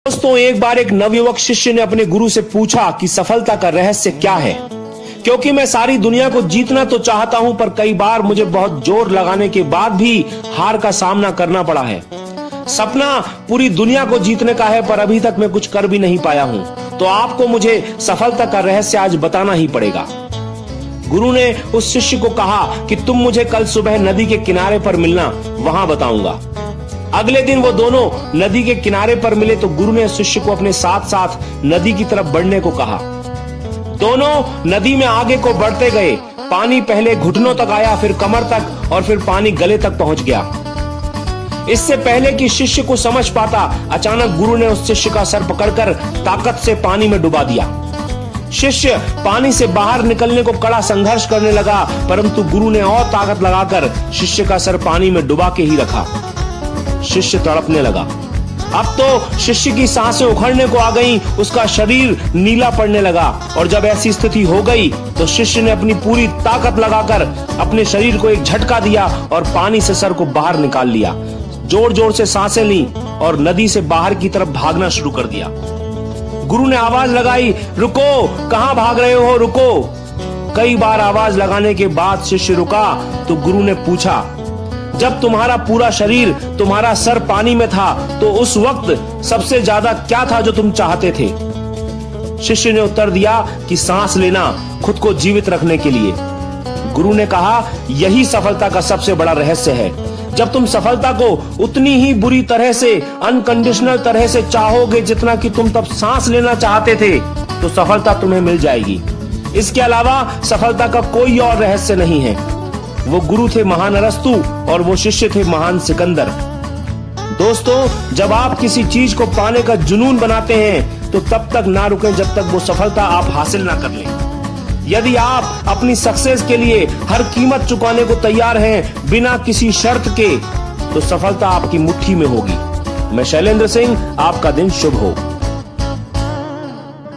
दोस्तों, एक बार एक नवयुवक शिष्य ने अपने गुरु से पूछा कि सफलता का रहस्य क्या है। क्योंकि मैं सारी दुनिया को जीतना तो चाहता हूं, पर कई बार मुझे बहुत जोर लगाने के बाद भी हार का सामना करना पड़ा है। सपना पूरी दुनिया को जीतने का है, पर अभी तक मैं कुछ कर भी नहीं पाया हूं। तो आपको मुझे सफलता का रहस्य आज बताना ही पड़ेगा। गुरु ने उस शिष्य को कहा कि तुम मुझे कल सुबह नदी के किनारे पर मिलना, वहां बताऊंगा। अगले दिन वो दोनों नदी के किनारे पर मिले तो गुरु ने शिष्य को अपने साथ साथ नदी की तरफ बढ़ने को कहा। दोनों नदी में आगे को बढ़ते गए। पानी पहले घुटनों तक आया, फिर कमर तक और फिर पानी गले तक पहुंच गया। इससे पहले कि शिष्य को समझ पाता, अचानक गुरु ने उस शिष्य का सर पकड़कर ताकत से पानी में डुबा दिया। शिष्य पानी से बाहर निकलने को कड़ा संघर्ष करने लगा, परंतु गुरु ने और ताकत लगाकर शिष्य का सर पानी में डुबा के ही रखा। शिष्य तड़पने लगा। अब तो शिष्य की सांसें उखड़ने को आ गईं, उसका शरीर नीला पड़ने लगा। और जब ऐसी स्थिति हो गई तो शिष्य ने अपनी पूरी ताकत लगाकर अपने शरीर को एक झटका दिया और पानी से सर को बाहर निकाल लिया। जोर जोर से सांसें ली और नदी से बाहर की तरफ भागना शुरू कर दिया। गुरु ने आवाज लगाई, रुको, कहां भाग रहे हो, रुको। कई बार आवाज लगाने के बाद शिष्य रुका तो गुरु ने पूछा, जब तुम्हारा पूरा शरीर, तुम्हारा सर पानी में था, तो उस वक्त सबसे ज्यादा क्या था जो तुम चाहते थे? शिष्य ने उत्तर दिया कि सांस लेना, खुद को जीवित रखने के लिए। गुरु ने कहा, यही सफलता का सबसे बड़ा रहस्य है। जब तुम सफलता को उतनी ही बुरी तरह से, अनकंडीशनल तरह से चाहोगे जितना कि तुम तब सांस लेना चाहते थे, तो सफलता तुम्हें मिल जाएगी। इसके अलावा सफलता का कोई और रहस्य नहीं है। वो गुरु थे महान अरस्तु और वो शिष्य थे महान सिकंदर। दोस्तों, जब आप किसी चीज को पाने का जुनून बनाते हैं तो तब तक ना रुकें जब तक वो सफलता आप हासिल ना कर लें। यदि आप अपनी सक्सेस के लिए हर कीमत चुकाने को तैयार हैं बिना किसी शर्त के, तो सफलता आपकी मुट्ठी में होगी। मैं शैलेंद्र सिंह, आपका दिन शुभ हो।